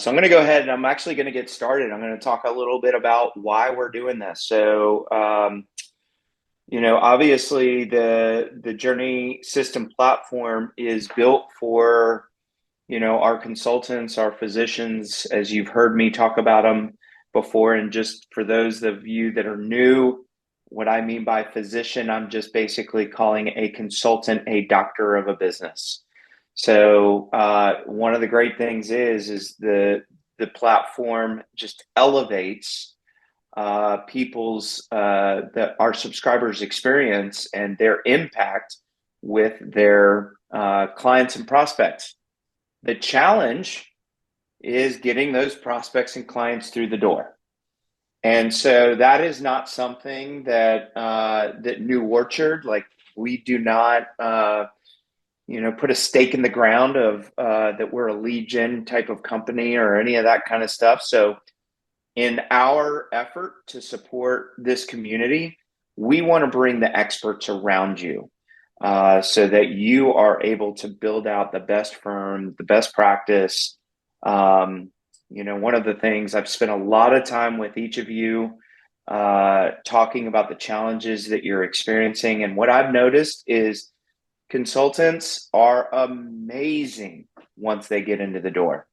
So I'm going to go ahead and I'm actually going to get started. I'm going to talk a little bit about why we're doing this. Obviously the Journey System platform is built for, our consultants, our physicians, as you've heard me talk about them before. And just for those of you that are new, what I mean by physician, I'm just basically calling a consultant a doctor of a business. So one of the great things is the platform just elevates people's our subscribers' experience and their impact with their clients and prospects. The challenge is getting those prospects and clients through the door. And so that is not something that that New Orchard, like we do not put a stake in the ground of that we're a lead gen type of company or any of that kind of stuff. So in our effort to support this community, we want to bring the experts around you so that you are able to build out the best firm, the best practice. One of the things I've spent a lot of time with each of you talking about the challenges that you're experiencing. And what I've noticed is consultants are amazing once they get into the door.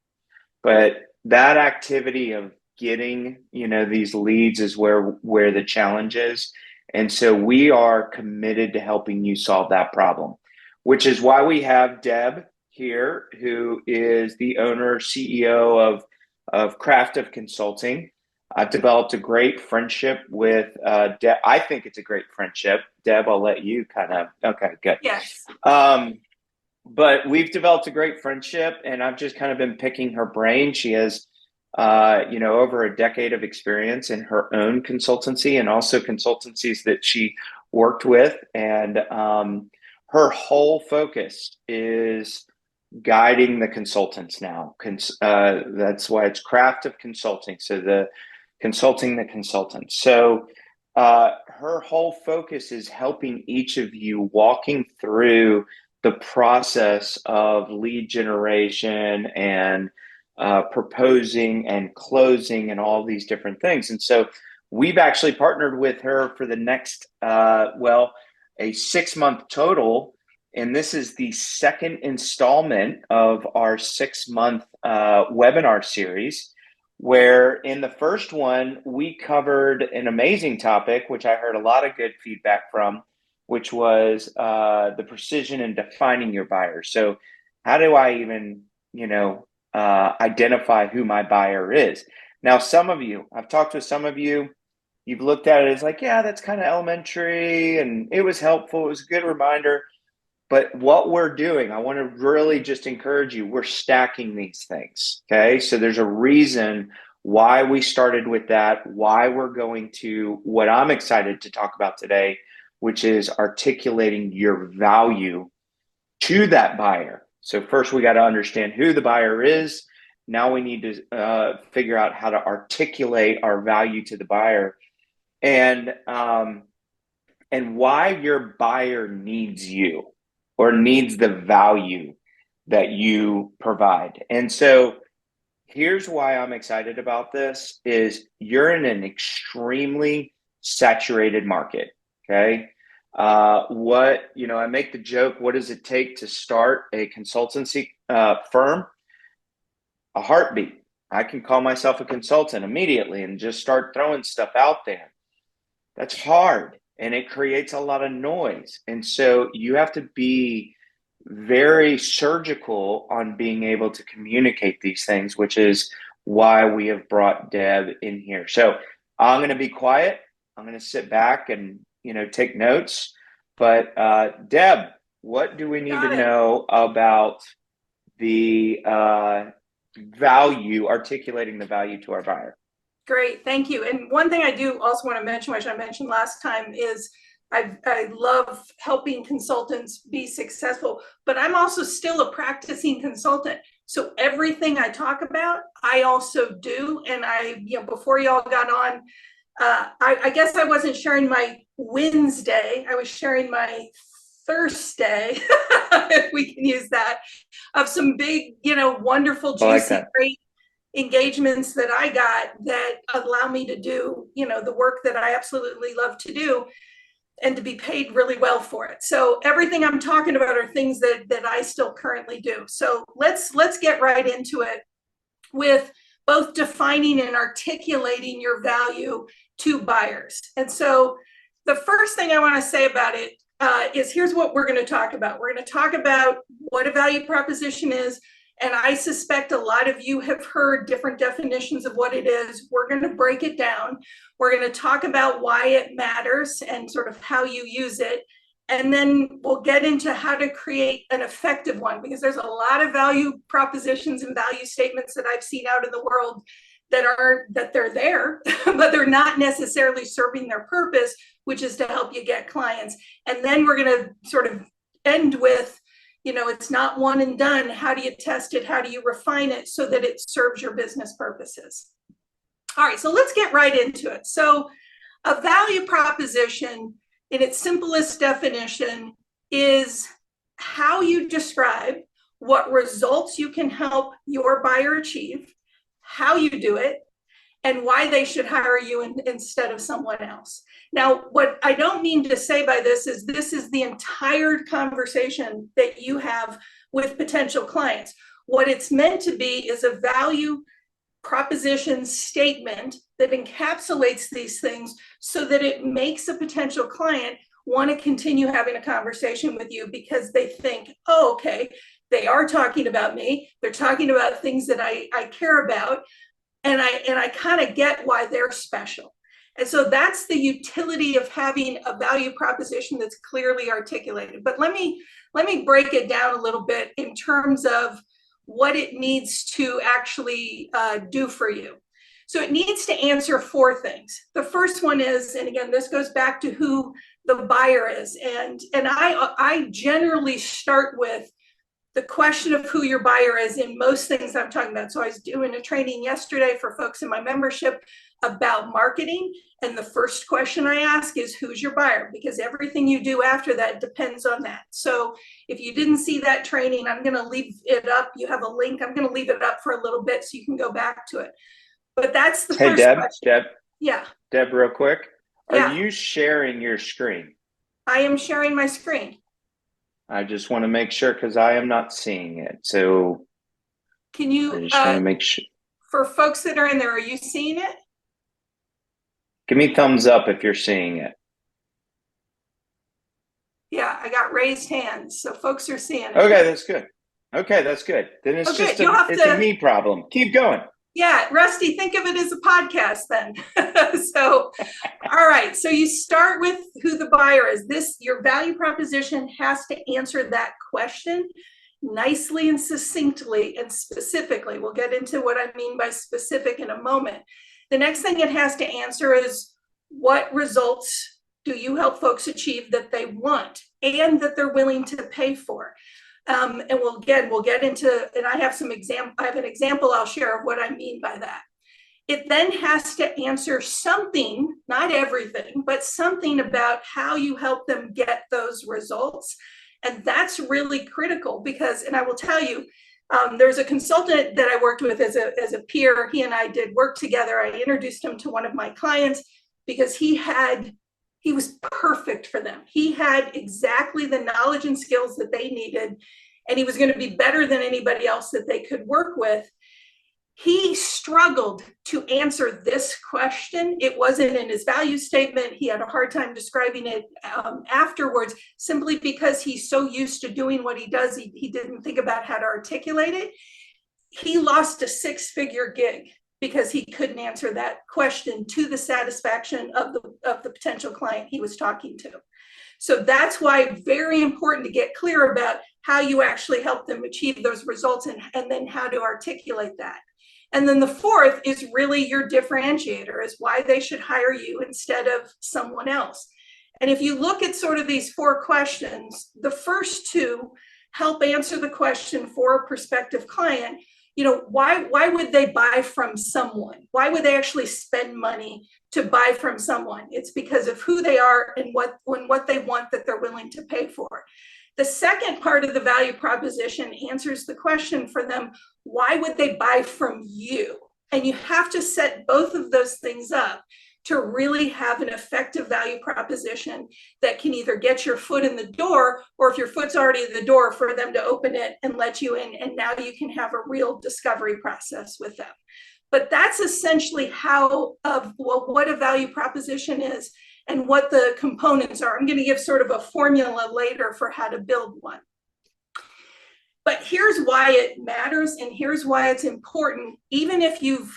But that activity of getting, these leads is where the challenge is. And so we are committed to helping you solve that problem, which is why we have Deb here, who is the owner, CEO of Craft of Consulting. I've developed a great friendship with Deb. I think it's a great friendship. Deb, I'll let you okay, good. Yes. But we've developed a great friendship, and I've just kind of been picking her brain. She has, over a decade of experience in her own consultancy and also consultancies that she worked with. And her whole focus is guiding the consultants now. That's why it's Craft of Consulting. So the consultants. So her whole focus is helping each of you walking through the process of lead generation and proposing and closing and all these different things. And so we've actually partnered with her for the next, a 6-month total. And this is the second installment of our 6-month webinar series, where in the first one, we covered an amazing topic, which I heard a lot of good feedback from, which was the precision in defining your buyer. So how do I even, identify who my buyer is? Now, I've talked with some of you, you've looked at it as like, yeah, that's kind of elementary and it was helpful. It was a good reminder. But what we're doing, I want to really just encourage you, we're stacking these things, okay? So there's a reason why we started with that, why we're going to what I'm excited to talk about today, which is articulating your value to that buyer. So first we got to understand who the buyer is. Now we need to figure out how to articulate our value to the buyer and why your buyer needs you or needs the value that you provide. And so here's why I'm excited about this is you're in an extremely saturated market, okay? I make the joke, what does it take to start a consultancy firm? A heartbeat. I can call myself a consultant immediately and just start throwing stuff out there. That's hard. And it creates a lot of noise. And so you have to be very surgical on being able to communicate these things, which is why we have brought Deb in here. So I'm going to be quiet. I'm going to sit back and, take notes. But Deb, what do we need to know about the value, articulating the value to our buyer? Great, thank you. And one thing I do also want to mention, which I mentioned last time, is I love helping consultants be successful, but I'm also still a practicing consultant. So everything I talk about, I also do. And before y'all got on, I guess I wasn't sharing my Wednesday, I was sharing my Thursday, if we can use that, of some big, wonderful, juicy, great engagements that I got that allow me to do, the work that I absolutely love to do and to be paid really well for it. So everything I'm talking about are things that I still currently do. So let's get right into it with both defining and articulating your value to buyers. And so the first thing I want to say about it is here's what we're going to talk about. We're going to talk about what a value proposition is. And I suspect a lot of you have heard different definitions of what it is. We're going to break it down. We're going to talk about why it matters and sort of how you use it. And then we'll get into how to create an effective one, because there's a lot of value propositions and value statements that I've seen out in the world that they're there, but they're not necessarily serving their purpose, which is to help you get clients. And then we're going to sort of end with, it's not one and done. How do you test it? How do you refine it so that it serves your business purposes? All right, so let's get right into it. So a value proposition in its simplest definition is how you describe what results you can help your buyer achieve, how you do it, and why they should hire you instead of someone else. Now, what I don't mean to say by this is the entire conversation that you have with potential clients. What it's meant to be is a value proposition statement that encapsulates these things so that it makes a potential client want to continue having a conversation with you, because they think, oh, okay, they are talking about me. They're talking about things that I care about. And I kind of get why they're special. And so that's the utility of having a value proposition that's clearly articulated. But let me break it down a little bit in terms of what it needs to actually do for you. So it needs to answer 4 things. The first one is, and again, this goes back to who the buyer is. And I generally start with the question of who your buyer is in most things I'm talking about. So I was doing a training yesterday for folks in my membership about marketing. And the first question I ask is, who's your buyer? Because everything you do after that depends on that. So if you didn't see that training, I'm going to leave it up. You have a link. I'm going to leave it up for a little bit so you can go back to it. But that's the first question. Yeah. Deb, real quick. Yeah. Are you sharing your screen? I am sharing my screen. I just want to make sure, because I am not seeing it. So can you, I just want to make sure. For folks that are in there, are you seeing it? Give me thumbs up if you're seeing it. Yeah, I got raised hands, so folks are seeing it. Okay, that's good. Then it's just a me problem. Keep going. Yeah, Rusty, think of it as a podcast then. So, all right. So you start with who the buyer is. Your value proposition has to answer that question nicely and succinctly and specifically. We'll get into what I mean by specific in a moment. The next thing it has to answer is, what results do you help folks achieve that they want and that they're willing to pay for? And we'll get into, and I have an example I'll share of what I mean by that. It then has to answer something, not everything, but something about how you help them get those results. And that's really critical because, and I will tell you, there's a consultant that I worked with as a peer. He and I did work together. I introduced him to one of my clients because he was perfect for them. He had exactly the knowledge and skills that they needed, and he was going to be better than anybody else that they could work with. He struggled to answer this question. It wasn't in his value statement. He had a hard time describing it afterwards, simply because he's so used to doing what he does. He didn't think about how to articulate it. He lost a 6-figure gig because he couldn't answer that question to the satisfaction of the potential client he was talking to. So that's why very important to get clear about how you actually help them achieve those results and then how to articulate that. And then the fourth is really your differentiator, is why they should hire you instead of someone else. And if you look at sort of these 4 questions, the first 2 help answer the question for a prospective client. Why would they buy from someone? Why would they actually spend money to buy from someone? It's because of who they are and what they want that they're willing to pay for. The second part of the value proposition answers the question for them, why would they buy from you? And you have to set both of those things up to really have an effective value proposition that can either get your foot in the door, or if your foot's already in the door, for them to open it and let you in. And now you can have a real discovery process with them. But that's essentially how what a value proposition is and what the components are. I'm going to give sort of a formula later for how to build one. But here's why it matters, and here's why it's important, even if you've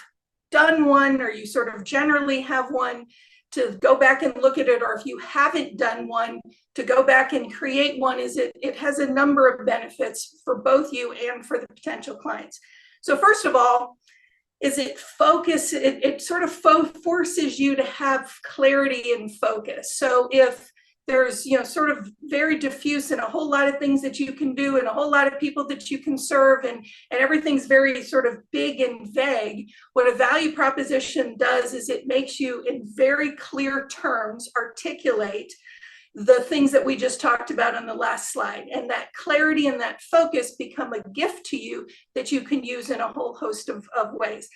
done one or you sort of generally have one, to go back and look at it, or if you haven't done one, to go back and create one. Is it has a number of benefits for both you and for the potential clients. So first of all, is it focus, it sort of forces you to have clarity and focus. So if there's, sort of very diffuse and a whole lot of things that you can do and a whole lot of people that you can serve, and everything's very sort of big and vague, what a value proposition does is it makes you, in very clear terms, articulate the things that we just talked about on the last slide. And that clarity and that focus become a gift to you that you can use in a whole host of ways.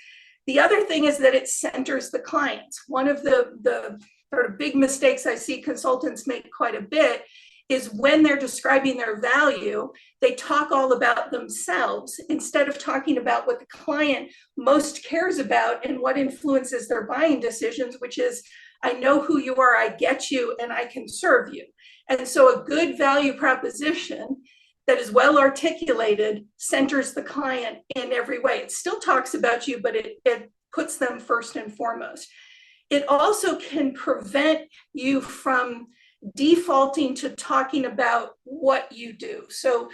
The other thing is that it centers the clients. One of the sort of big mistakes I see consultants make quite a bit is when they're describing their value, they talk all about themselves instead of talking about what the client most cares about and what influences their buying decisions, which is, I know who you are, I get you, and I can serve you. And so a good value proposition that is well articulated centers the client in every way. It still talks about you, but it puts them first and foremost. It also can prevent you from defaulting to talking about what you do. So,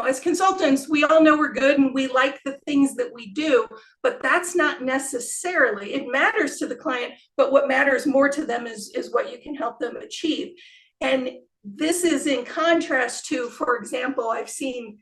as consultants, we all know we're good and we like the things that we do, but that's not necessarily, it matters to the client, but what matters more to them is what you can help them achieve. And this is in contrast to, for example, I've seen,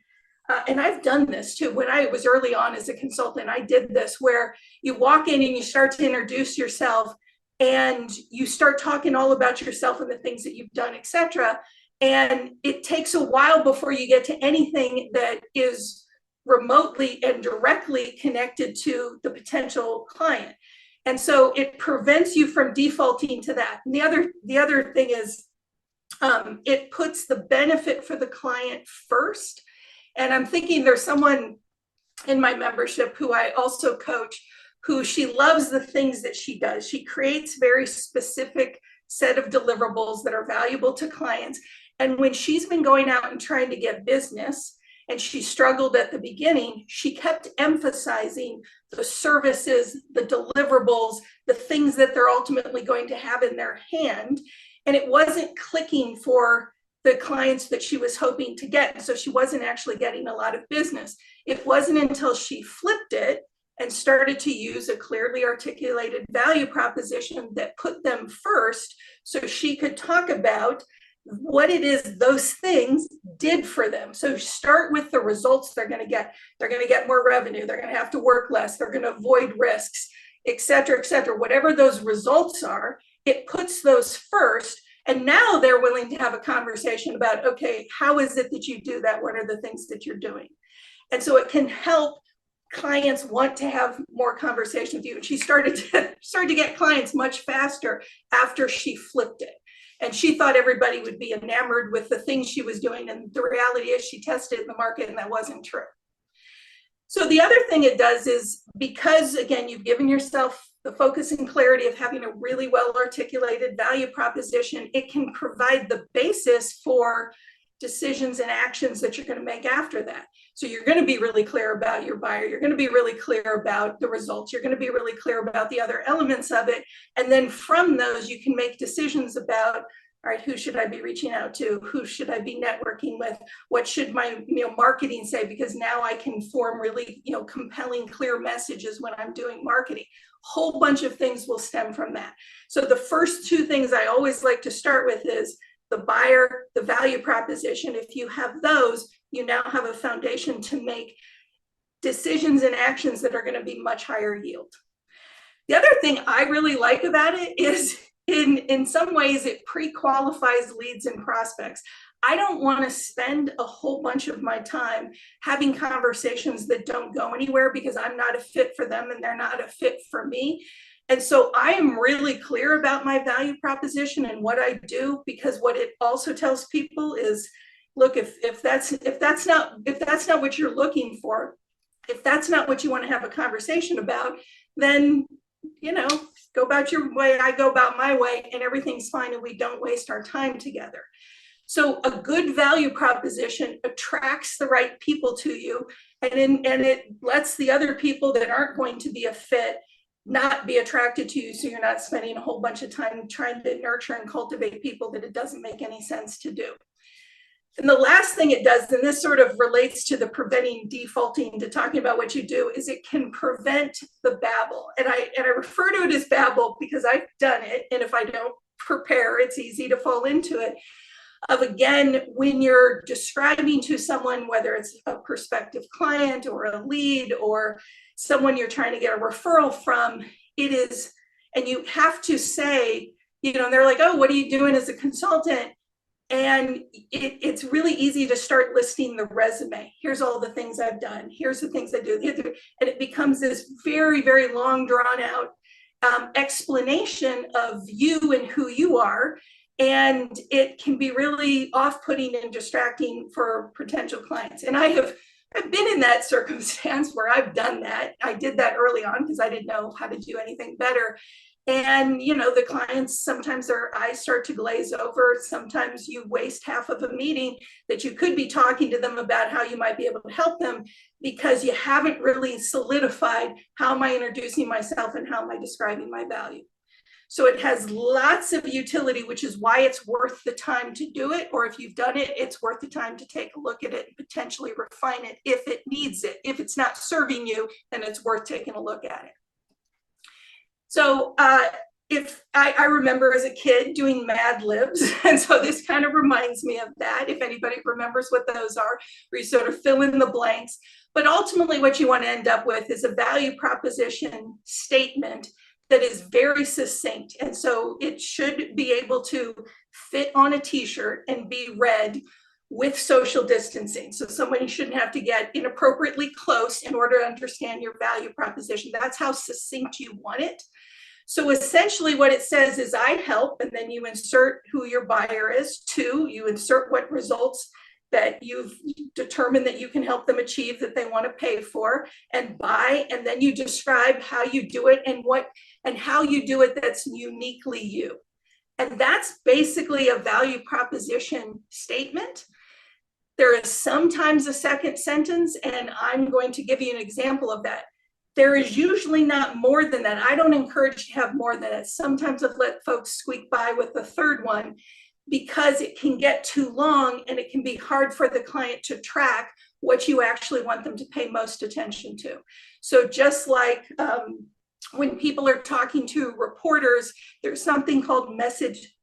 and I've done this too. When I was early on as a consultant, I did this where you walk in and you start to introduce yourself and you start talking all about yourself and the things that you've done, etc. And it takes a while before you get to anything that is remotely and directly connected to the potential client. And so it prevents you from defaulting to that. And the other thing is, it puts the benefit for the client first. And I'm thinking there's someone in my membership who I also coach, who she loves the things that she does. She creates very specific set of deliverables that are valuable to clients. And when she's been going out and trying to get business, and she struggled at the beginning, she kept emphasizing the services, the deliverables, the things that they're ultimately going to have in their hand. And it wasn't clicking for the clients that she was hoping to get. So she wasn't actually getting a lot of business. It wasn't until she flipped it and started to use a clearly articulated value proposition that put them first, so she could talk about what it is those things did for them. So start with the results they're going to get. They're going to get more revenue. They're going to have to work less. They're going to avoid risks, et cetera, et cetera. Whatever those results are, it puts those first. And now they're willing to have a conversation about, okay, how is it that you do that? What are the things that you're doing? And so it can help clients want to have more conversation with you. And she started to get clients much faster after she flipped it. And she thought everybody would be enamored with the things she was doing. And the reality is she tested the market and that wasn't true. So the other thing it does is, because again, you've given yourself the focus and clarity of having a really well articulated value proposition, it can provide the basis for decisions and actions that you're going to make after that. So you're going to be really clear about your buyer. You're going to be really clear about the results. You're going to be really clear about the other elements of it. And then from those, you can make decisions about, all right, who should I be reaching out to? Who should I be networking with? What should my marketing say? Because now I can form really compelling, clear messages when I'm doing marketing. Whole bunch of things will stem from that. So the first two things I always like to start with is the buyer, the value proposition. If you have those, you now have a foundation to make decisions and actions that are going to be much higher yield. The other thing I really like about it is in some ways it pre-qualifies leads and prospects. I don't want to spend a whole bunch of my time having conversations that don't go anywhere because I'm not a fit for them and they're not a fit for me. And so I am really clear about my value proposition and what I do, because what it also tells people is, look, if that's not what you're looking for, if that's not what you want to have a conversation about, then, you know, go about your way, I go about my way, and everything's fine, and we don't waste our time together. So a good value proposition attracts the right people to you, and it lets the other people that aren't going to be a fit not be attracted to you, so you're not spending a whole bunch of time trying to nurture and cultivate people that it doesn't make any sense to do. And the last thing it does, and this sort of relates to the preventing defaulting to talking about what you do, is it can prevent the babble. And I refer to it as babble because I've done it, and if I don't prepare, it's easy to fall into it. Of, again, when you're describing to someone, whether it's a prospective client or a lead or someone you're trying to get a referral from, it is, and you have to say, you know, they're like, oh, what are you doing as a consultant? And it's really easy to start listing the resume. Here's all the things I've done. Here's the things I do. And it becomes this very, very long, drawn out explanation of you and who you are. And it can be really off-putting and distracting for potential clients. And I've been in that circumstance where I've done that. I did that early on because I didn't know how to do anything better. And, you know, the clients, sometimes their eyes start to glaze over. Sometimes you waste half of a meeting that you could be talking to them about how you might be able to help them because you haven't really solidified how am I introducing myself and how am I describing my value. So it has lots of utility, which is why it's worth the time to do it. Or if you've done it, it's worth the time to take a look at it and potentially refine it if it needs it. If it's not serving you, then it's worth taking a look at it. So if I remember as a kid doing Mad Libs, and so this kind of reminds me of that, if anybody remembers what those are, where you sort of fill in the blanks. But ultimately what you want to end up with is a value proposition statement that is very succinct. And so it should be able to fit on a t-shirt and be read with social distancing. So somebody shouldn't have to get inappropriately close in order to understand your value proposition. That's how succinct you want it. So essentially what it says is I help, and then you insert who your buyer is. 2, you insert what results that you've determined that you can help them achieve that they want to pay for and buy, and then you describe how you do it and how you do it that's uniquely you. And that's basically a value proposition statement. There is sometimes a second sentence, and I'm going to give you an example of that. There is usually not more than that. I don't encourage you to have more than that. Sometimes I've let folks squeak by with the third one because it can get too long and it can be hard for the client to track what you actually want them to pay most attention to. So just like when people are talking to reporters, there's something called message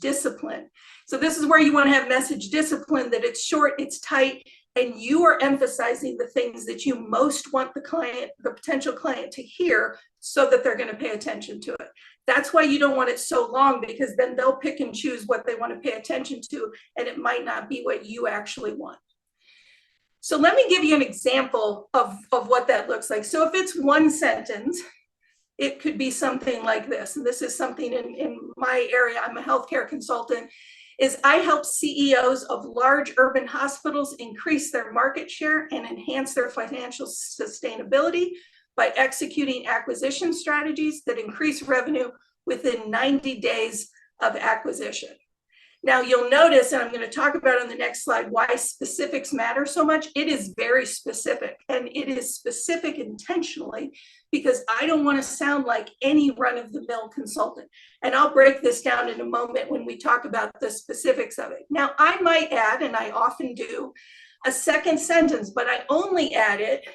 discipline. So this is where you want to have message discipline, that it's short, it's tight, and you are emphasizing the things that you most want the potential client to hear so that they're going to pay attention to it. That's why you don't want it so long, because then they'll pick and choose what they want to pay attention to, and it might not be what you actually want. So let me give you an example of what that looks like. So if it's one sentence, it could be something like this. And this is something in my area, I'm a healthcare consultant, is I help CEOs of large urban hospitals increase their market share and enhance their financial sustainability by executing acquisition strategies that increase revenue within 90 days of acquisition. Now you'll notice, and I'm going to talk about on the next slide, why specifics matter so much. It is very specific, and it is specific intentionally because I don't want to sound like any run-of-the-mill consultant. And I'll break this down in a moment when we talk about the specifics of it. Now I might add, and I often do, a second sentence, but I only add it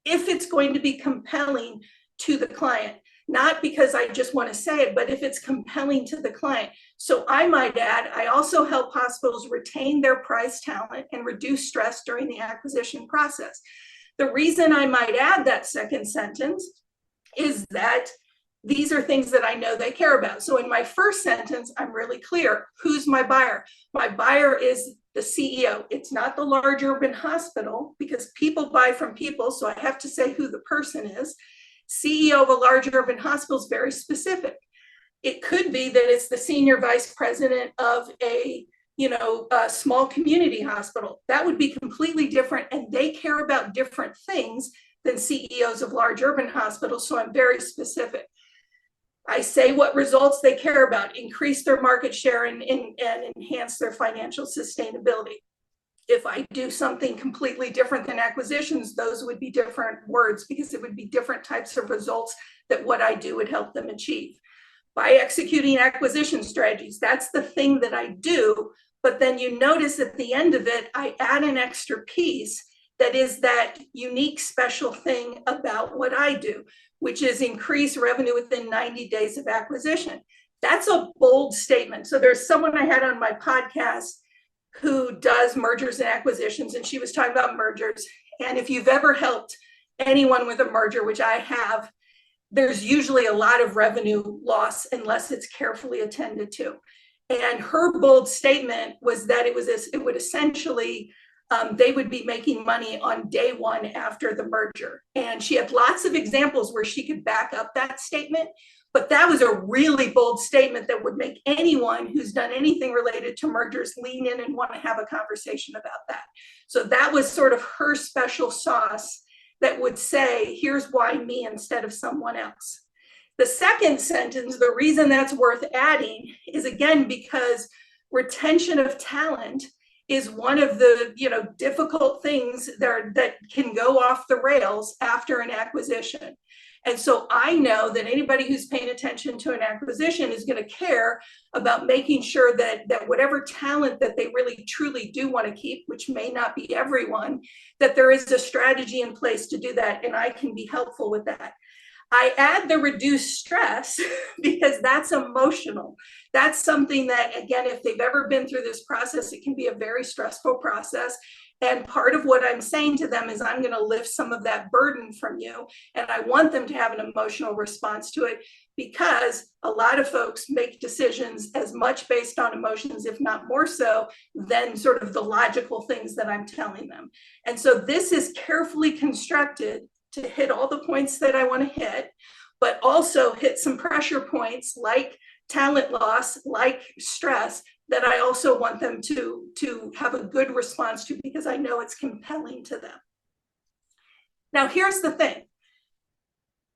if it's going to be compelling to the client. Not because I just want to say it, but if it's compelling to the client. So I might add, I also help hospitals retain their prize talent and reduce stress during the acquisition process. The reason I might add that second sentence is that these are things that I know they care about. So in my first sentence, I'm really clear. Who's my buyer? My buyer is the CEO. It's not the large urban hospital, because people buy from people. So I have to say who the person is. CEO of a large urban hospital is very specific. It could be that it's the senior vice president of a small community hospital. That would be completely different, and they care about different things than CEOs of large urban hospitals. So I'm very specific. I say what results they care about: increase their market share and enhance their financial sustainability. If I do something completely different than acquisitions, those would be different words, because it would be different types of results that what I do would help them achieve. By executing acquisition strategies, that's the thing that I do. But then you notice at the end of it, I add an extra piece that is that unique special thing about what I do, which is increase revenue within 90 days of acquisition. That's a bold statement. So there's someone I had on my podcast who does mergers and acquisitions, and she was talking about mergers. And if you've ever helped anyone with a merger, which I have, there's usually a lot of revenue loss unless it's carefully attended to. And her bold statement was that it would essentially, they would be making money on day one after the merger. And she had lots of examples where she could back up that statement, but that was a really bold statement that would make anyone who's done anything related to mergers lean in and want to have a conversation about that. So that was sort of her special sauce that would say, here's why me instead of someone else. The second sentence, the reason that's worth adding is, again, because retention of talent is one of the difficult things that can go off the rails after an acquisition. And so I know that anybody who's paying attention to an acquisition is going to care about making sure that whatever talent that they really truly do want to keep, which may not be everyone, that there is a strategy in place to do that, and I can be helpful with that. I add the reduced stress because that's emotional. That's something that, again, if they've ever been through this process, it can be a very stressful process. And part of what I'm saying to them is, I'm going to lift some of that burden from you. And I want them to have an emotional response to it, because a lot of folks make decisions as much based on emotions, if not more so, than sort of the logical things that I'm telling them. And so this is carefully constructed to hit all the points that I want to hit, but also hit some pressure points like talent loss, like stress, that I also want them to have a good response to, because I know it's compelling to them. Now, here's the thing.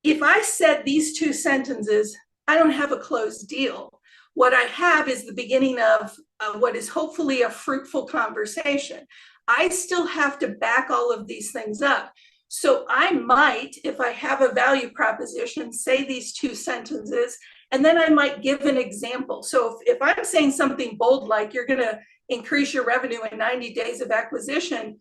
If I said these two sentences, I don't have a closed deal. What I have is the beginning of what is hopefully a fruitful conversation. I still have to back all of these things up. So I might, if I have a value proposition, say these two sentences, and then I might give an example. So if I'm saying something bold, like you're going to increase your revenue in 90 days of acquisition,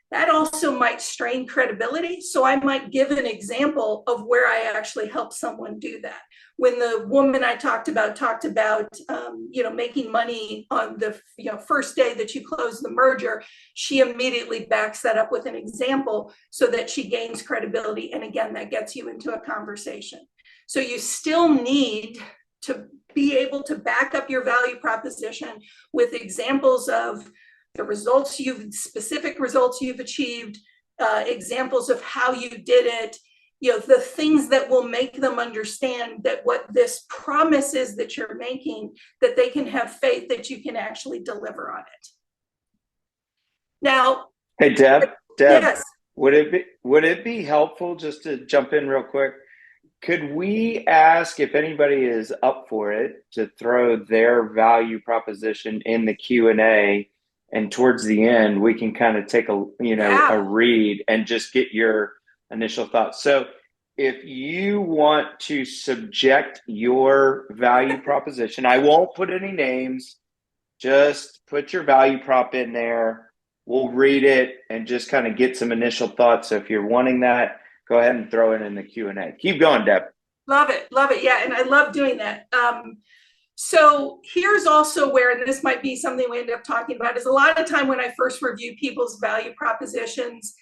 that also might strain credibility. So I might give an example of where I actually help someone do that. When the woman I talked about making money on the first day that you close the merger, she immediately backs that up with an example so that she gains credibility. And again, that gets you into a conversation. So you still need to be able to back up your value proposition with examples of the specific results you've achieved, examples of how you did it, the things that will make them understand that what this promise is that you're making, that they can have faith that you can actually deliver on it. Now, hey, Deb, yes. would it be helpful, just to jump in real quick? Could we ask if anybody is up for it to throw their value proposition in the Q&A, and towards the end we can kind of take a read and just get your initial thoughts. So if you want to subject your value proposition, I won't put any names, just put your value prop in there. We'll read it and just kind of get some initial thoughts. So if you're wanting that, go ahead and throw it in the Q&A. Keep going, Deb. Love it. Yeah, and I love doing that. So here's also where, and this might be something we end up talking about, is a lot of time when I first review people's value propositions,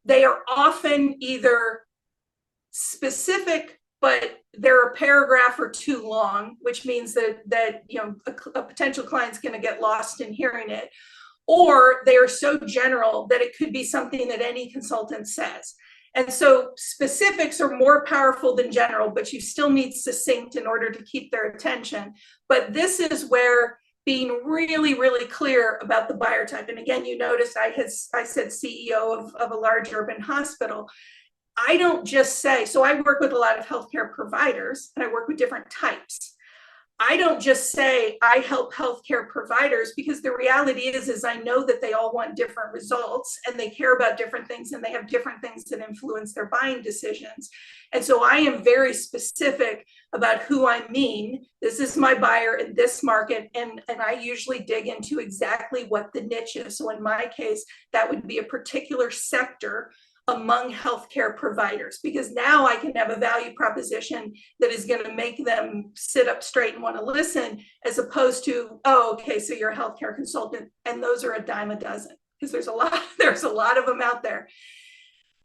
they are often either specific but they're a paragraph or two long, which means that a potential client's going to get lost in hearing it, or they are so general that it could be something that any consultant says. And so specifics are more powerful than general, but you still need succinct in order to keep their attention. But this is where being really, really clear about the buyer type. And again, you noticed I said CEO of a large urban hospital. I don't just say, so I work with a lot of healthcare providers and I work with different types. I don't just say I help healthcare providers, because the reality is I know that they all want different results and they care about different things and they have different things that influence their buying decisions. And so I am very specific about who I mean. This is my buyer in this market. And I usually dig into exactly what the niche is. So in my case, that would be a particular sector among healthcare providers, because now I can have a value proposition that is going to make them sit up straight and want to listen, as opposed to, oh, okay, so you're a healthcare consultant, and those are a dime a dozen, because there's a lot of them out there.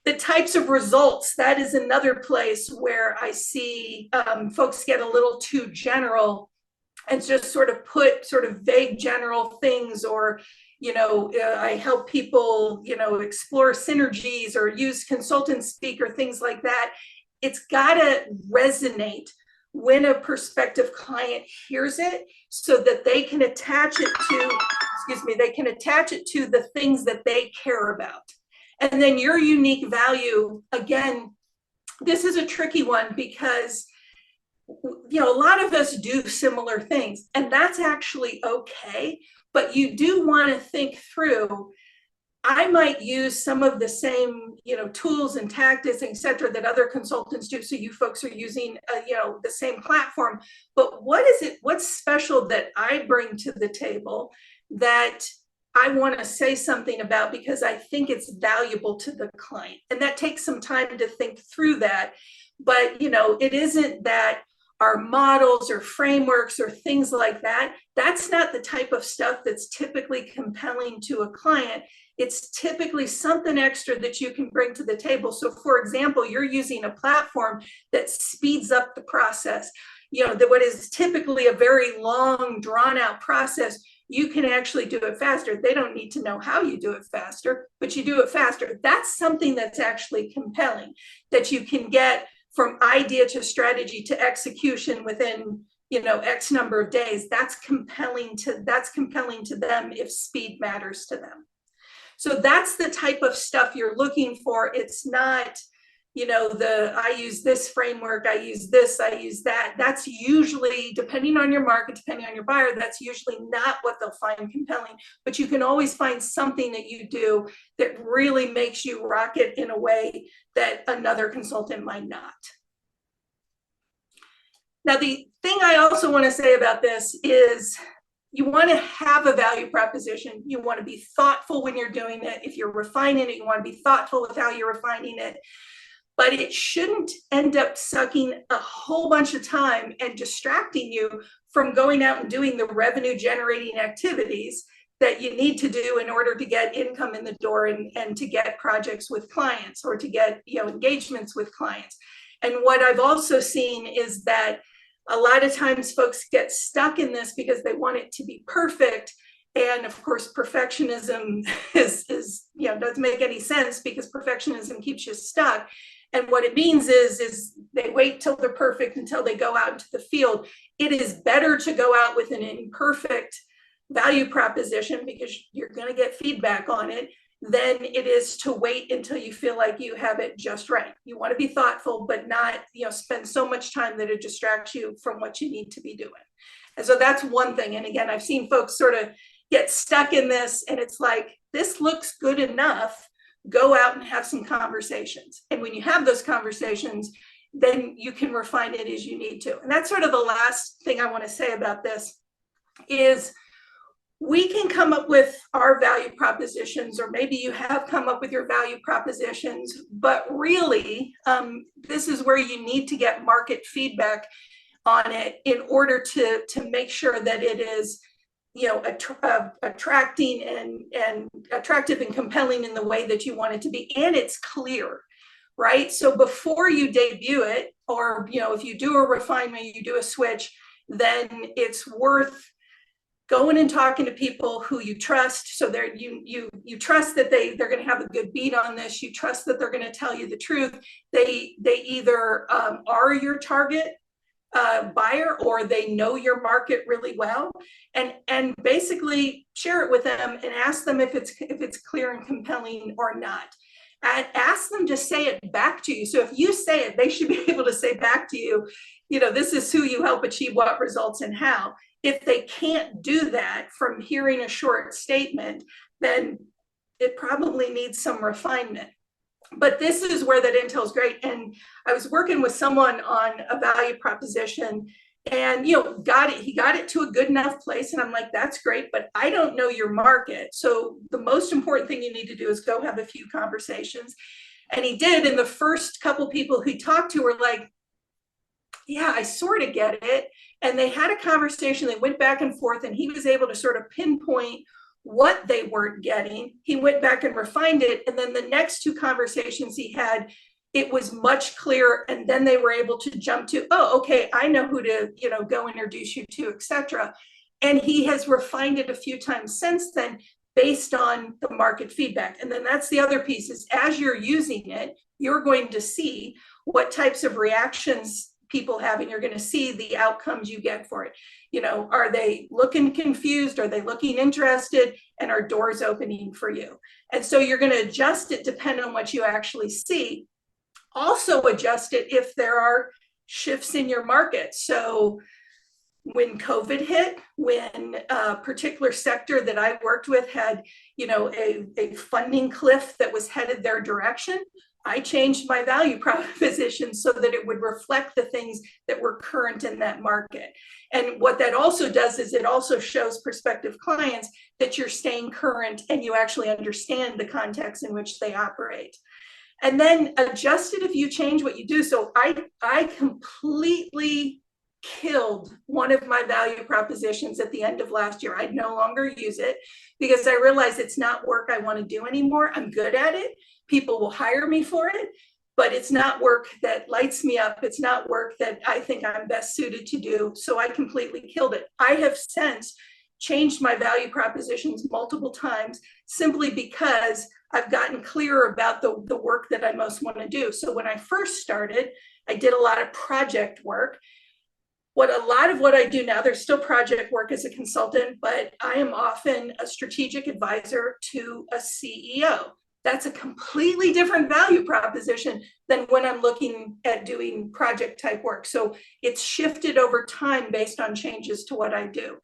The types of results, that is another place where I see folks get a little too general and just sort of put sort of vague general things, or I help people, explore synergies or use consultant speak or things like that. It's got to resonate when a prospective client hears it, so that they can attach it to the things that they care about. And then your unique value, again, this is a tricky one, because a lot of us do similar things, and that's actually okay. But you do want to think through, I might use some of the same, tools and tactics, et cetera, that other consultants do. So you folks are using, the same platform, but what's special that I bring to the table that I want to say something about, because I think it's valuable to the client? And that takes some time to think through that. But, it isn't that our models or frameworks or things like that, that's not the type of stuff that's typically compelling to a client. It's typically something extra that you can bring to the table. So for example, you're using a platform that speeds up the process. That what is typically a very long, drawn out process, you can actually do it faster. They don't need to know how you do it faster, but you do it faster. That's something that's actually compelling, that you can get from idea to strategy to execution within X number of days. That's compelling to them if speed matters to them. So that's the type of stuff you're looking for. It's not I use this framework, I use this, I use that. That's usually, depending on your market, depending on your buyer, that's usually not what they'll find compelling. But you can always find something that you do that really makes you rock it in a way that another consultant might not. Now, the thing I also want to say about this is, you want to have a value proposition. You want to be thoughtful when you're doing it. If you're refining it, you want to be thoughtful with how you're refining it. But it shouldn't end up sucking a whole bunch of time and distracting you from going out and doing the revenue generating activities that you need to do in order to get income in the door and to get projects with clients, or to get engagements with clients. And what I've also seen is that a lot of times folks get stuck in this because they want it to be perfect. And of course, perfectionism doesn't make any sense, because perfectionism keeps you stuck. And what it means is they wait till they're perfect until they go out into the field. It is better to go out with an imperfect value proposition, because you're going to get feedback on it, than it is to wait until you feel like you have it just right. You want to be thoughtful, but not spend so much time that it distracts you from what you need to be doing. And so that's one thing. And again, I've seen folks sort of get stuck in this, and it's like, this looks good enough. Go out and have some conversations. And when you have those conversations, then you can refine it as you need to. And that's sort of the last thing I want to say about this is, we can come up with our value propositions, or maybe you have come up with your value propositions, but really, this is where you need to get market feedback on it in order to make sure that it is attracting and attractive and compelling in the way that you want it to be, and it's clear. right? So before you debut it, or if you do a refinement, you do a switch, then it's worth going and talking to people who you trust. So you trust that they're going to have a good beat on this. You trust that they're going to tell you the truth. They either are your target buyer, or they know your market really well, and basically share it with them and ask them if it's clear and compelling or not. And ask them to say it back to you. So if you say it, they should be able to say back to you, this is who you help achieve what results and how. If they can't do that from hearing a short statement, then it probably needs some refinement. But this is where that intel is great. And I was working with someone on a value proposition, and he got it to a good enough place, and I'm like, that's great, but I don't know your market. So the most important thing you need to do is go have a few conversations. And he did, and the first couple people he talked to were like, yeah, I sort of get it. And they had a conversation, they went back and forth, and he was able to sort of pinpoint what they weren't getting. He went back and refined it. And then the next two conversations he had, it was much clearer. And then they were able to jump to, oh, okay, I know who to, go introduce you to, etc. And he has refined it a few times since then based on the market feedback. And then that's the other piece, is as you're using it, you're going to see what types of reactions people have, and you're going to see the outcomes you get for it. Are they looking confused? Are they looking interested? And are doors opening for you? And so you're going to adjust it depending on what you actually see. Also adjust it if there are shifts in your market. So when COVID hit, when a particular sector that I worked with had, a funding cliff that was headed their direction, I changed my value proposition so that it would reflect the things that were current in that market. And what that also does is it also shows prospective clients that you're staying current and you actually understand the context in which they operate. And then adjust it if you change what you do. So I completely killed one of my value propositions at the end of last year. I'd no longer use it because I realized it's not work I want to do anymore. I'm good at it. People will hire me for it, but it's not work that lights me up. It's not work that I think I'm best suited to do. So I completely killed it. I have since changed my value propositions multiple times simply because I've gotten clearer about the work that I most want to do. So when I first started, I did a lot of project work. A lot of what I do now, there's still project work as a consultant, but I am often a strategic advisor to a CEO. That's a completely different value proposition than when I'm looking at doing project type work. So it's shifted over time based on changes to what I do.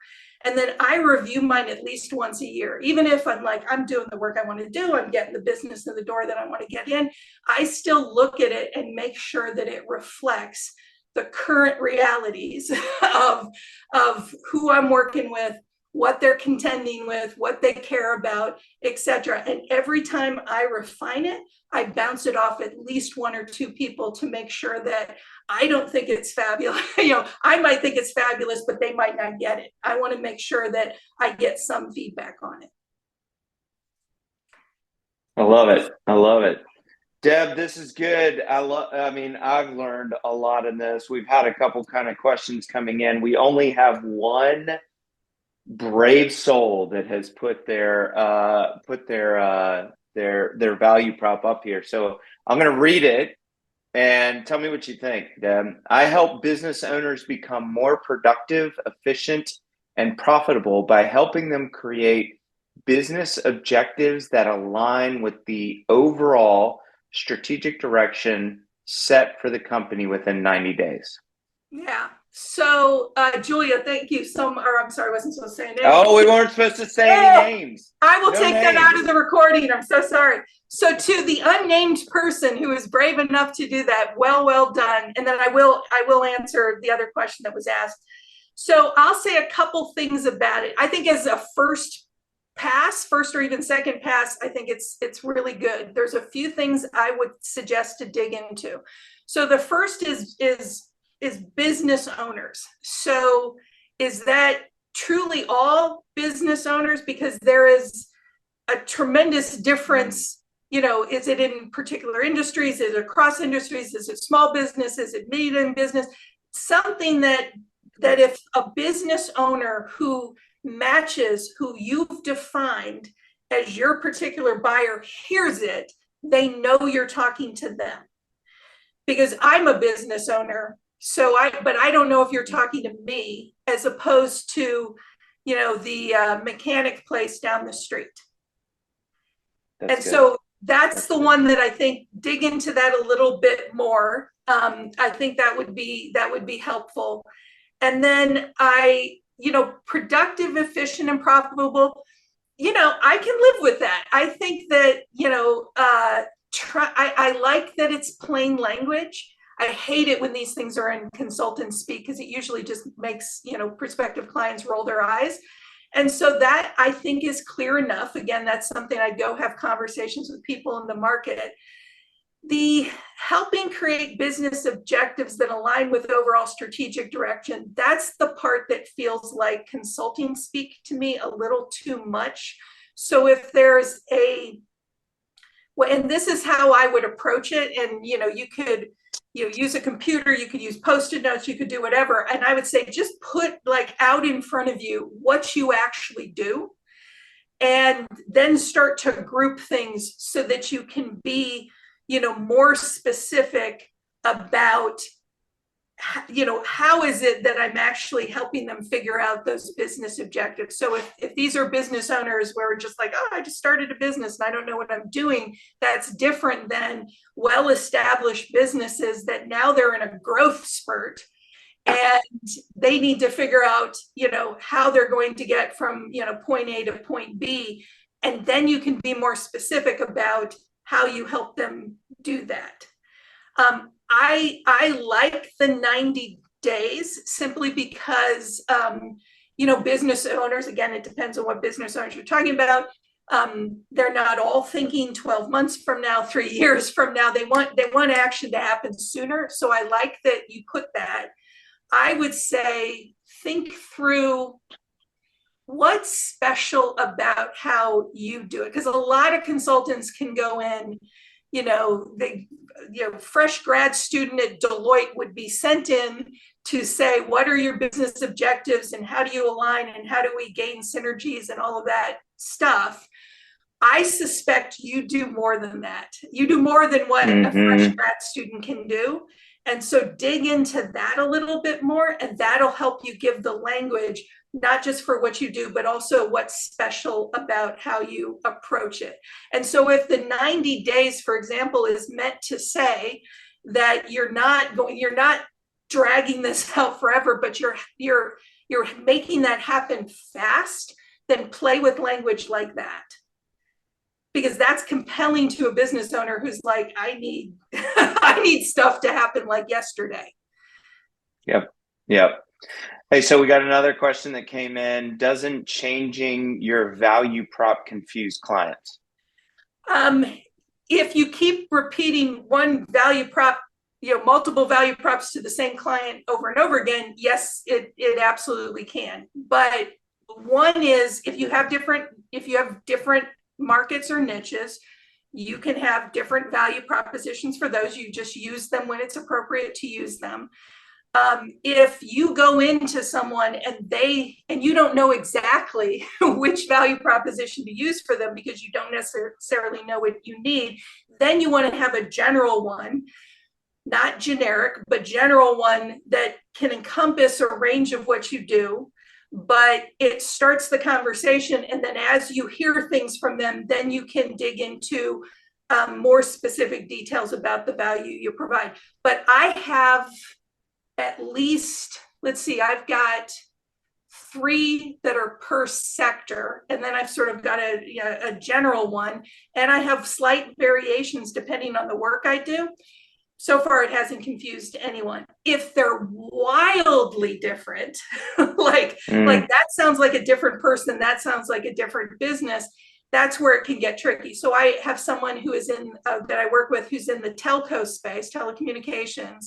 And then I review mine at least once a year. Even if I'm like, I'm doing the work I want to do, I'm getting the business in the door that I want to get in, I still look at it and make sure that it reflects the current realities of who I'm working with, what they're contending with, what they care about, etc. And every time I refine it, I bounce it off at least one or two people to make sure that I don't think it's fabulous. I might think it's fabulous, but they might not get it. I want to make sure that I get some feedback on it. I love it. I love it. Deb, this is good. I've learned a lot in this. We've had a couple kind of questions coming in. We only have one brave soul that has put their value prop up here. So I'm going to read it and tell me what you think, Deb. I help business owners become more productive, efficient, and profitable by helping them create business objectives that align with the overall strategic direction set for the company within 90 days. Yeah. So, Julia, thank you so much. Or I'm sorry, I wasn't supposed to say names. Oh, we weren't supposed to say any names. I will take that out of the recording. I'm so sorry. So, to the unnamed person who is brave enough to do that, well done. And then I will answer the other question that was asked. So, I'll say a couple things about it. I think as a first or even second pass, I think it's really good. There's a few things I would suggest to dig into. So, the first is business owners. So is that truly all business owners? Because there is a tremendous difference is it in particular industries? Is it across industries? Is it small business? Is it medium business? Something that if a business owner who matches who you've defined as your particular buyer hears it, they know you're talking to them. Because I'm a business owner, but I don't know if you're talking to me as opposed to, the mechanic place down the street. And so that's the one that I think dig into that a little bit more. I think that would be helpful. And then productive, efficient, and profitable. I can live with that. I think that I like that it's plain language. I hate it when these things are in consultant speak because it usually just makes prospective clients roll their eyes. And so that I think is clear enough. Again, that's something I go have conversations with people in the market. The helping create business objectives that align with overall strategic direction, that's the part that feels like consulting speak to me a little too much. So if there's and this is how I would approach it, and you could use a computer, you could use Post-it notes, you could do whatever, and I would say just put out in front of you what you actually do, and then start to group things so that you can be more specific about how is it that I'm actually helping them figure out those business objectives. So if these are business owners where we're just like, oh, I just started a business and I don't know what I'm doing, that's different than well-established businesses that now they're in a growth spurt and they need to figure out, how they're going to get from, point A to point B. And then you can be more specific about how you help them do that. I like the 90 days simply because, business owners, again, it depends on what business owners you're talking about. They're not all thinking 12 months from now, 3 years from now. They want action to happen sooner. So I like that you put that. I would say, think through what's special about how you do it. Because a lot of consultants can go in, fresh grad student at Deloitte would be sent in to say, what are your business objectives and how do you align and how do we gain synergies and all of that stuff. I suspect you do more than that. You do more than what a fresh grad student can do. And so dig into that a little bit more, and that'll help you give the language, not just for what you do, but also what's special about how you approach it. And so if the 90 days, for example, is meant to say that you're not dragging this out forever, but you're making that happen fast, then play with language like that. Because that's compelling to a business owner who's like, I need I need stuff to happen like yesterday. Yep. Hey, so we got another question that came in. Doesn't changing your value prop confuse clients? If you keep repeating one value prop, multiple value props to the same client over and over again, yes, it absolutely can. But one is if you have different markets or niches, you can have different value propositions for those. You just use them when it's appropriate to use them. If you go into someone and you don't know exactly which value proposition to use for them because you don't necessarily know what you need, then you want to have a general one, not generic, but general one that can encompass a range of what you do. But it starts the conversation, and then as you hear things from them, then you can dig into more specific details about the value you provide. But I have at least, I've got 3 that are per sector, and then I've sort of got a general one, and I have slight variations depending on the work I do. So far, it hasn't confused anyone. If they're wildly different, like that sounds like a different person, that sounds like a different business, that's where it can get tricky. So I have someone who is that I work with who's in the telco space, telecommunications,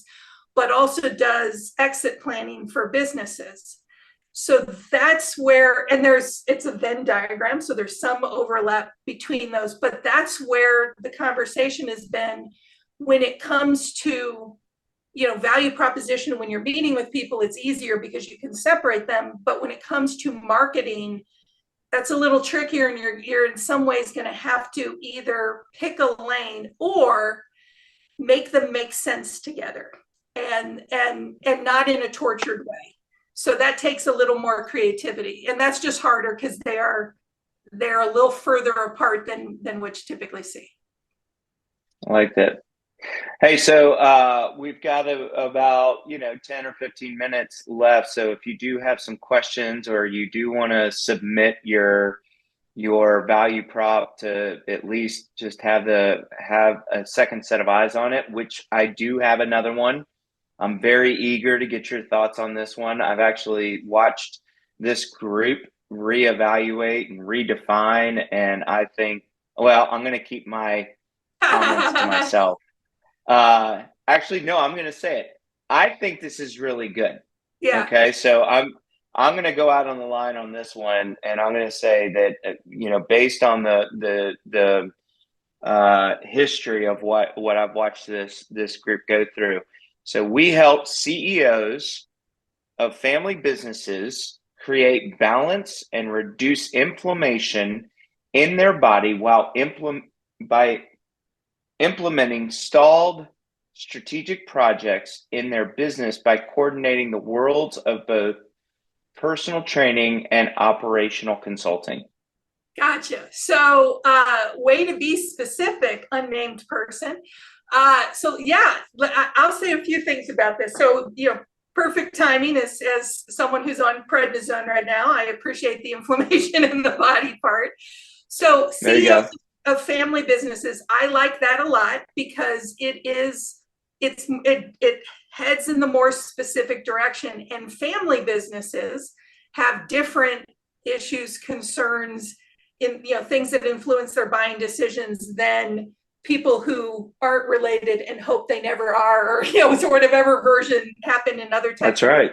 but also does exit planning for businesses. So that's where, and it's a Venn diagram, so there's some overlap between those, but that's where the conversation has been when it comes to, value proposition. When you're meeting with people, it's easier because you can separate them. But when it comes to marketing, that's a little trickier, and you're in some ways going to have to either pick a lane or make them make sense together, and not in a tortured way. So that takes a little more creativity, and that's just harder because they're a little further apart than what you typically see. I like that. Hey, so we've got about 10 or 15 minutes left. So if you do have some questions, or you do want to submit your value prop to at least just have a second set of eyes on it, which I do have another one. I'm very eager to get your thoughts on this one. I've actually watched this group reevaluate and redefine, and I think, well, I'm going to keep my comments to myself. Actually, no, I'm going to say it. I think this is really good. Yeah. Okay, so I'm going to go out on the line on this one, and I'm going to say that based on the history of what I've watched this group go through. So we help CEOs of family businesses create balance and reduce inflammation in their body while implementing stalled strategic projects in their business by coordinating the worlds of both personal training and operational consulting. Gotcha. So way to be specific, unnamed person. So yeah, I'll say a few things about this. So, perfect timing as someone who's on prednisone right now. I appreciate the inflammation in the body part. So CEOs of family businesses, I like that a lot because it heads in the more specific direction, and family businesses have different issues, concerns, in things that influence their buying decisions than people who aren't related and hope they never are, or sort of ever version happen in other types. That's right.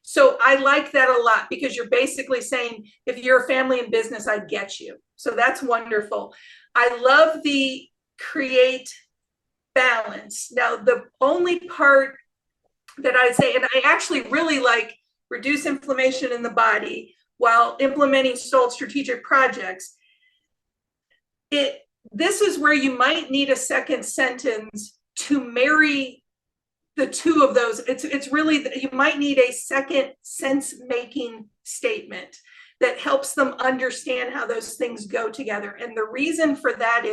So I like that a lot because you're basically saying, if you're a family in business, I get you. So that's wonderful. I love the create balance. Now, the only part that I'd say, and I actually really like reduce inflammation in the body while implementing stalled strategic projects. This is where you might need a second sentence to marry the two of those. It's really, you might need a second sense-making statement that helps them understand how those things go together. And the reason for that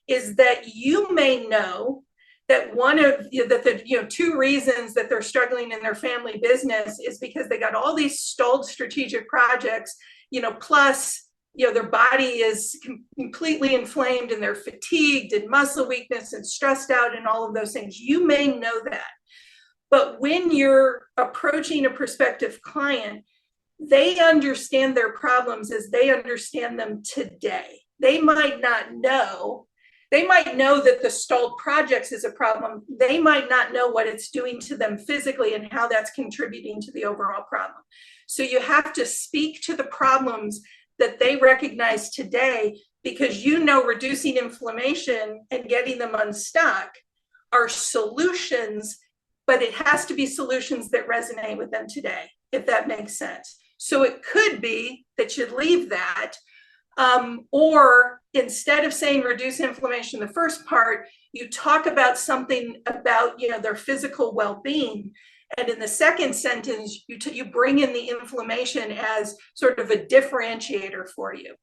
is that you may know that one of the two reasons that they're struggling in their family business is because they got all these stalled strategic projects, plus their body is completely inflamed and they're fatigued and muscle weakness and stressed out and all of those things. You may know that. But when you're approaching a prospective client, they understand their problems as they understand them today. They might know that the stalled projects is a problem. They might not know what it's doing to them physically and how that's contributing to the overall problem. So you have to speak to the problems that they recognize today, because reducing inflammation and getting them unstuck are solutions, but it has to be solutions that resonate with them today, if that makes sense. So it could be that you leave that, or instead of saying reduce inflammation, the first part, you talk about something about their physical well-being, and in the second sentence you bring in the inflammation as sort of a differentiator for you.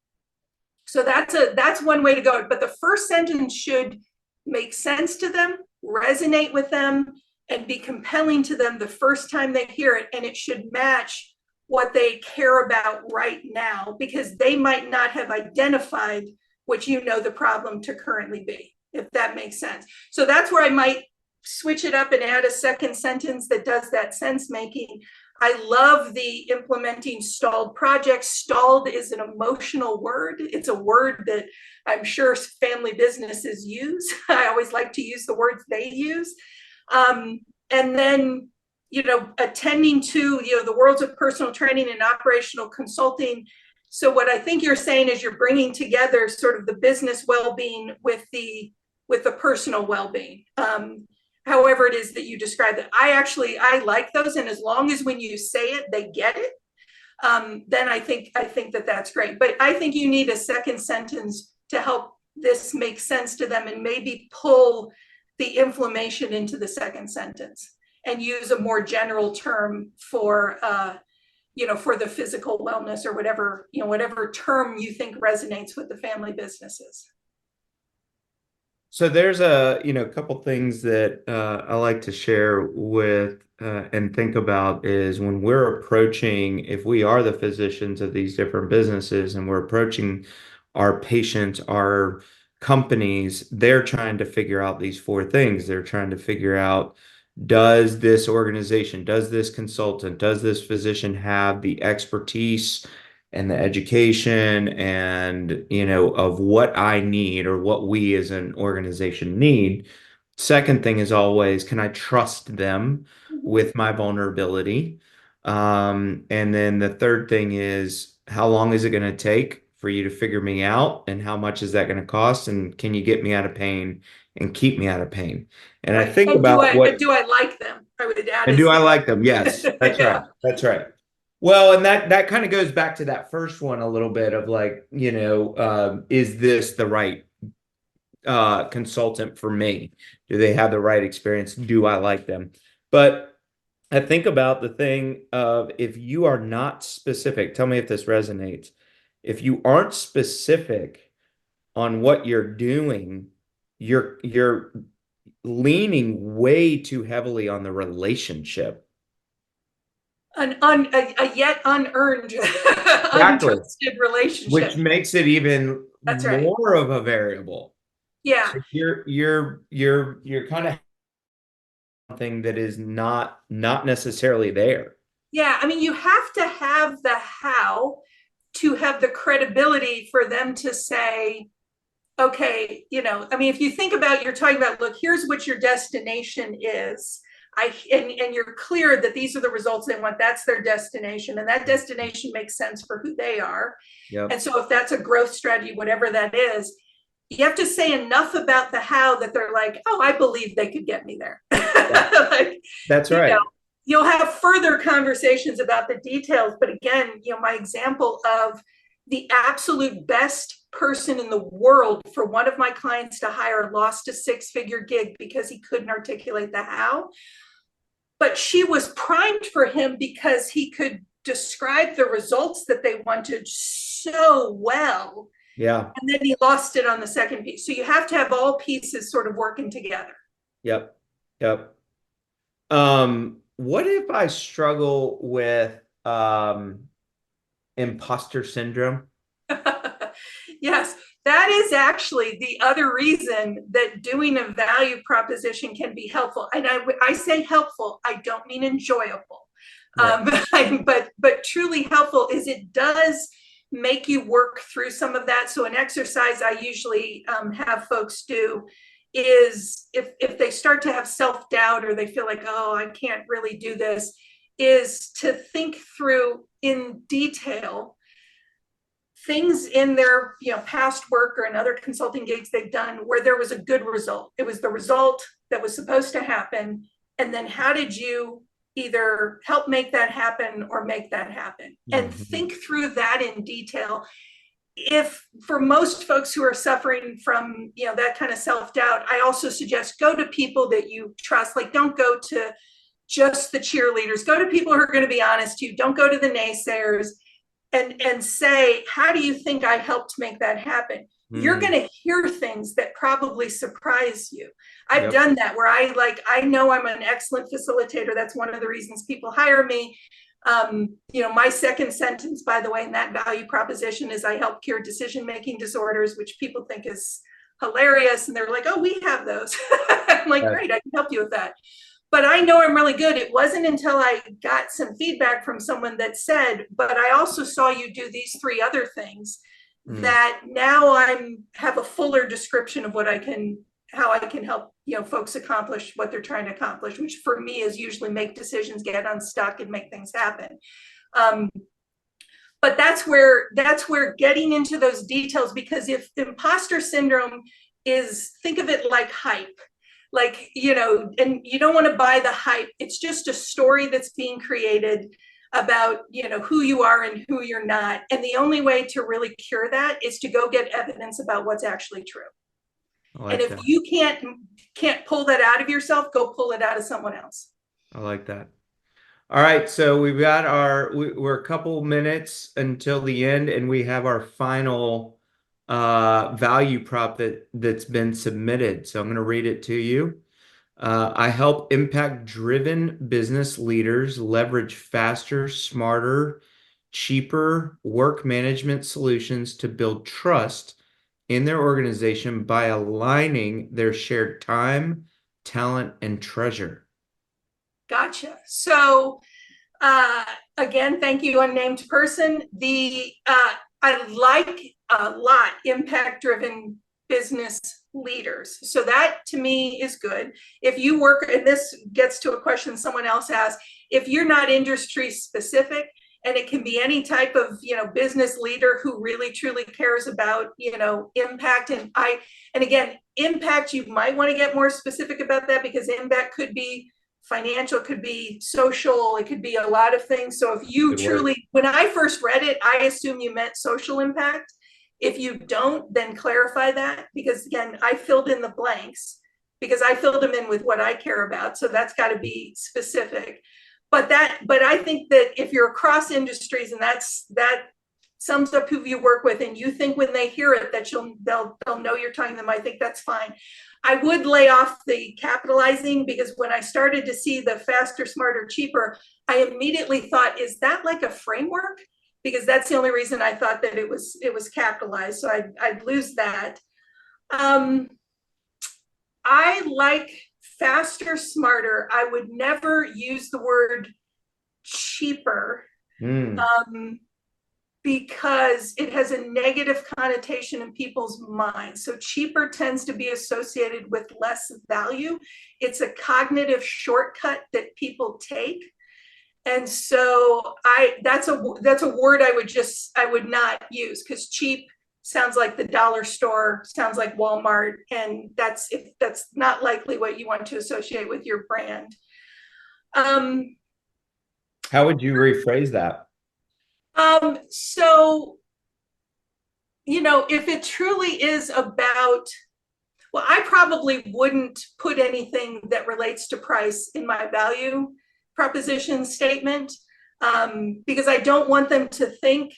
So that's one way to go. But the first sentence should make sense to them, resonate with them, and be compelling to them the first time they hear it, and it should match what they care about right now, because they might not have identified what the problem to currently be, if that makes sense. So that's where I might switch it up and add a second sentence that does that sense making. I love the implementing stalled projects. Stalled is an emotional word. It's a word that I'm sure family businesses use. I always like to use the words they use. And then attending to, the worlds of personal training and operational consulting. So what I think you're saying is you're bringing together sort of the business well-being with the personal well-being. However it is that you describe it. I like those. And as long as when you say it, they get it, then I think that that's great. But I think you need a second sentence to help this make sense to them and maybe pull the inflammation into the second sentence and use a more general term for for the physical wellness or whatever term you think resonates with the family businesses. So there's a couple things that I like to share with and think about is when we're approaching, if we are the physicians of these different businesses and we're approaching our patients, our companies, they're trying to figure out these four things. They're trying to figure out, does this organization, does this consultant, does this physician have the expertise and the education and of what I need or what we as an organization need. Second thing is always, can I trust them with my vulnerability? And then the third thing is, how long is it going to take for you to figure me out, and how much is that going to cost, and can you get me out of pain and keep me out of pain? And I Right. think And about what, do I like them? I would add and is do I like them? Yes, that's right. yeah. That's right. Well, and that kind of goes back to that first one a little bit of like, is this the right consultant for me? Do they have the right experience? Do I like them? But I think about the thing of, if you are not specific, tell me if this resonates. If you aren't specific on what you're doing, you're leaning way too heavily on the relationship. A yet unearned, Exactly. untrusted relationship. Which makes it even That's right. more of a variable. Yeah. So you're kind of something that is not necessarily there. Yeah. I mean, you have to have the how to have the credibility for them to say, okay, I mean, if you think about, you're talking about, look, here's what your destination is. And you're clear that these are the results they want. That's their destination. And that destination makes sense for who they are. Yep. And so if that's a growth strategy, whatever that is, you have to say enough about the how that they're like, oh, I believe they could get me there. Yeah. Like, That's right. You'll have further conversations about the details. But again, my example of the absolute best person in the world for one of my clients to hire lost a six-figure gig because he couldn't articulate the how. But she was primed for him because he could describe the results that they wanted so well. Yeah. And then he lost it on the second piece. So you have to have all pieces sort of working together. Yep. Yep. What if I struggle with imposter syndrome? Yes, that is actually the other reason that doing a value proposition can be helpful. And I say helpful, I don't mean enjoyable. Right. But truly helpful is it does make you work through some of that. So an exercise I usually have folks do is if they start to have self-doubt or they feel like, oh, I can't really do this, is to think through in detail things in their past work or in other consulting gigs they've done where there was a good result. It was the result that was supposed to happen. And then how did you either help make that happen or make that happen? And think through that in detail. If for most folks who are suffering from that kind of self-doubt, I also suggest go to people that you trust. Like, don't go to just the cheerleaders. Go to people who are going to be honest to you. Don't go to the naysayers. And say, how do you think I helped make that happen? You're going to hear things that probably surprise you. I've done that where I know I'm an excellent facilitator. That's one of the reasons people hire me. My second sentence, by the way, in that value proposition is I help cure decision-making disorders, which people think is hilarious. And they're like, oh, we have those. I'm like, great, I can help you with that. But I know I'm really good. It wasn't until I got some feedback from someone that said, but I also saw you do these three other things that now have a fuller description of what I can how I can help, folks accomplish what they're trying to accomplish, which for me is usually make decisions, get unstuck, and make things happen. But that's where getting into those details, because if imposter syndrome is, think of it like hype, like, and you don't want to buy the hype. It's just a story that's being created about, who you are and who you're not. And the only way to really cure that is to go get evidence about what's actually true. Like and if that. you can't pull that out of yourself, go pull it out of someone else. I like that. All right, so we've got we're a couple minutes until the end, and we have our final value prop that's been submitted. So I'm going to read it to you. I help impact-driven business leaders leverage faster, smarter, cheaper work management solutions to build trust in their organization by aligning their shared time, talent, and treasure. Gotcha. So again, thank you, unnamed person. I like a lot impact-driven business leaders. So that to me is good. If you work, and this gets to a question someone else asked, if you're not industry specific, and it can be any type of, business leader who really truly cares about, impact. And again, impact, you might want to get more specific about that, because impact could be financial, could be social, it could be a lot of things. So if you truly, when I first read it, I assume you meant social impact. If you don't, then clarify that, because again, I filled in the blanks because I filled them in with what I care about. So that's got to be specific. But I think that if you're across industries, and that sums up who you work with, and you think when they hear it that they'll know you're talking to them, I think that's fine. I would lay off the capitalizing, because when I started to see the faster, smarter, cheaper, I immediately thought, is that like a framework? Because that's the only reason I thought that it was capitalized. So I'd lose that. I like faster, smarter. I would never use the word cheaper, because it has a negative connotation in people's minds. So cheaper tends to be associated with less value. It's a cognitive shortcut that people take. And so that's a word I would not use, because cheap sounds like the dollar store, sounds like Walmart, and that's not likely what you want to associate with your brand. How would you rephrase that? So, if it truly is about, well, I probably wouldn't put anything that relates to price in my value proposition statement, because I don't want them to think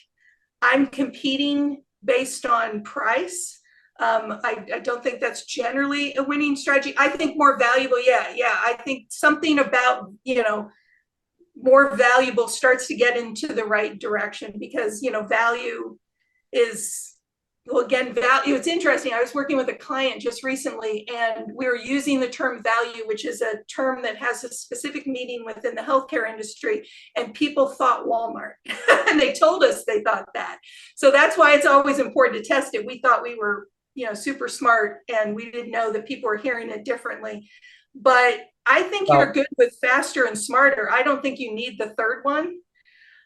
I'm competing based on price. I don't think that's generally a winning strategy. I think more valuable, yeah. I think something about, more valuable starts to get into the right direction, because, value is, well, again, value. It's interesting. I was working with a client just recently, and we were using the term value, which is a term that has a specific meaning within the healthcare industry, and people thought Walmart, and they told us they thought that. So that's why it's always important to test it. We thought we were, super smart, and we didn't know that people were hearing it differently. But I think you're good with faster and smarter. I don't think you need the third one.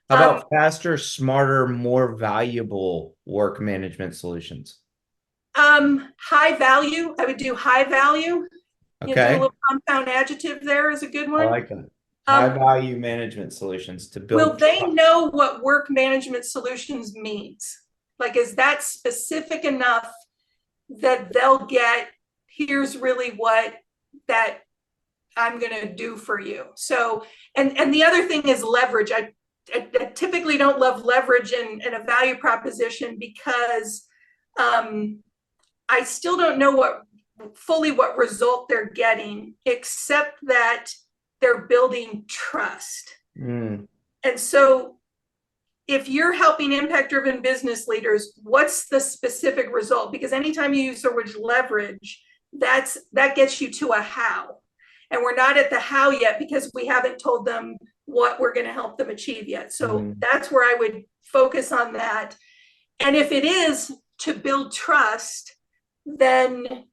How about faster, smarter, more valuable work management solutions? High value. I would do high value. Okay. Do a little compound adjective there is a good one. I like that. High value management solutions to build. Will they know what work management solutions means? Like, is that specific enough that they'll get, here's really what that I'm going to do for you? So, and the other thing is leverage. I typically don't love leverage in a value proposition, because I still don't know what result they're getting, except that they're building trust. And so if you're helping impact-driven business leaders, what's the specific result? Because anytime you use the word leverage, that gets you to a how. And we're not at the how yet, because we haven't told them what we're going to help them achieve yet. So that's where I would focus on that. And if it is to build trust, then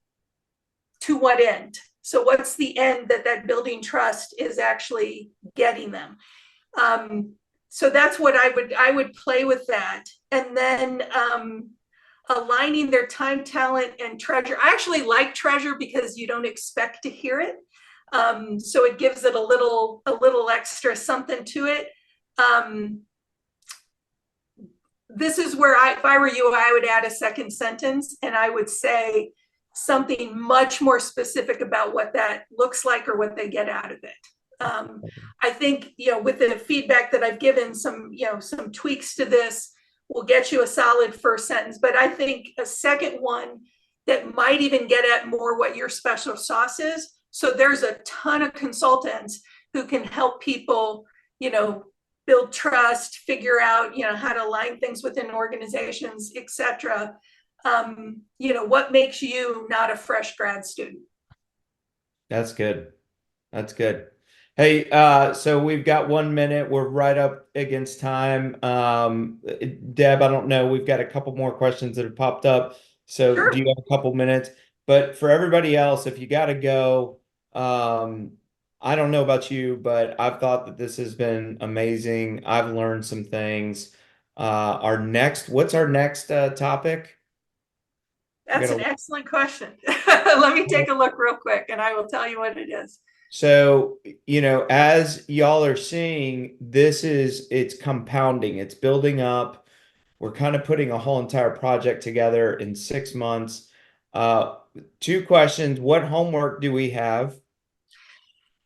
to what end? So what's the end that building trust is actually getting them? So that's what I would play with that. And then aligning their time, talent, and treasure. I actually like treasure because you don't expect to hear it. So it gives it a little extra something to it. This is where if I were you, I would add a second sentence, and I would say something much more specific about what that looks like or what they get out of it. I think, with the feedback that I've given, some tweaks to this will get you a solid first sentence. But I think a second one that might even get at more what your special sauce is. So there's a ton of consultants who can help people, build trust, figure out, how to align things within organizations, et cetera. What makes you not a fresh grad student? That's good. That's good. Hey, so we've got 1 minute. We're right up against time. Deb, I don't know. We've got a couple more questions that have popped up. So Sure. do you have a couple minutes? But for everybody else, if you got to go, I don't know about you, but I've thought that this has been amazing. I've learned some things. What's our next topic? That's an excellent question. Let me take a look real quick and I will tell you what it is. So, as y'all are seeing, it's compounding, it's building up. We're kind of putting a whole entire project together in 6 months. Two questions. What homework do we have?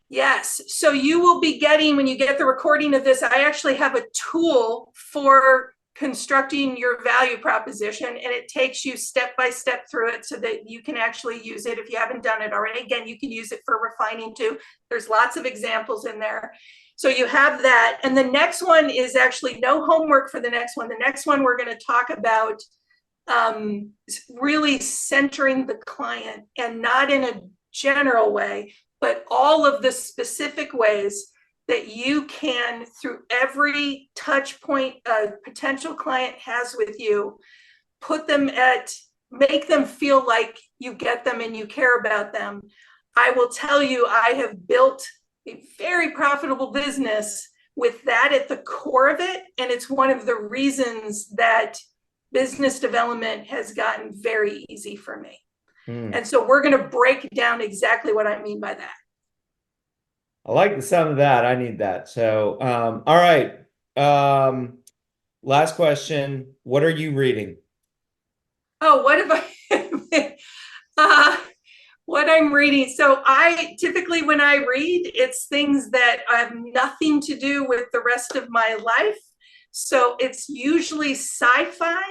Yes. So you will be getting, when you get the recording of this, I actually have a tool for constructing your value proposition, and it takes you step by step through it so that you can actually use it if you haven't done it already. Again, you can use it for refining too. There's lots of examples in there. So you have that. And the next one is actually no homework for the next one. The next one we're going to talk about really centering the client, and not in a general way, but all of the specific ways that you can, through every touch point a potential client has with you, make them feel like you get them and you care about them. I will tell you, I have built a very profitable business with that at the core of it. And it's one of the reasons that business development has gotten very easy for me. And so we're going to break down exactly what I mean by that. I like the sound of that. I need that. So, all right. Last question. What are you reading? Oh, what have what I'm reading. So I typically, when I read, it's things that have nothing to do with the rest of my life. So it's usually sci-fi,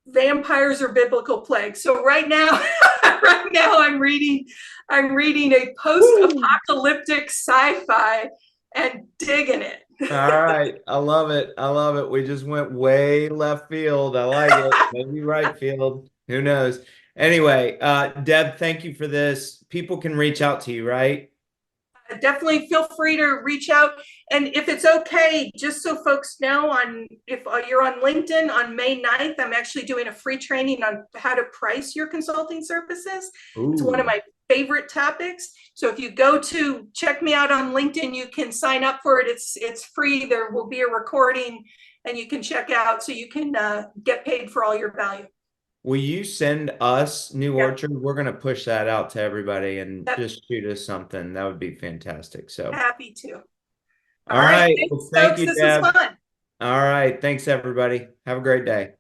vampires, or biblical plagues. So right now, I'm reading a post-apocalyptic sci-fi and digging it. All right. I love it. I love it. We just went way left field. I like it. Maybe right field. Who knows? Anyway, Deb, thank you for this. People can reach out to you, right? Definitely feel free to reach out. And if it's okay, just so folks know, if you're on LinkedIn on May 9th, I'm actually doing a free training on how to price your consulting services. Ooh. It's one of my favorite topics. So if you go to check me out on LinkedIn, you can sign up for it. It's free. There will be a recording and you can check out so you can get paid for all your value. Will you send us New Orchard? We're going to push that out to everybody and just shoot us something. That would be fantastic. So happy to. All right. Thanks, well, thank folks. you, This Deb. was fun. All right. Thanks, everybody. Have a great day.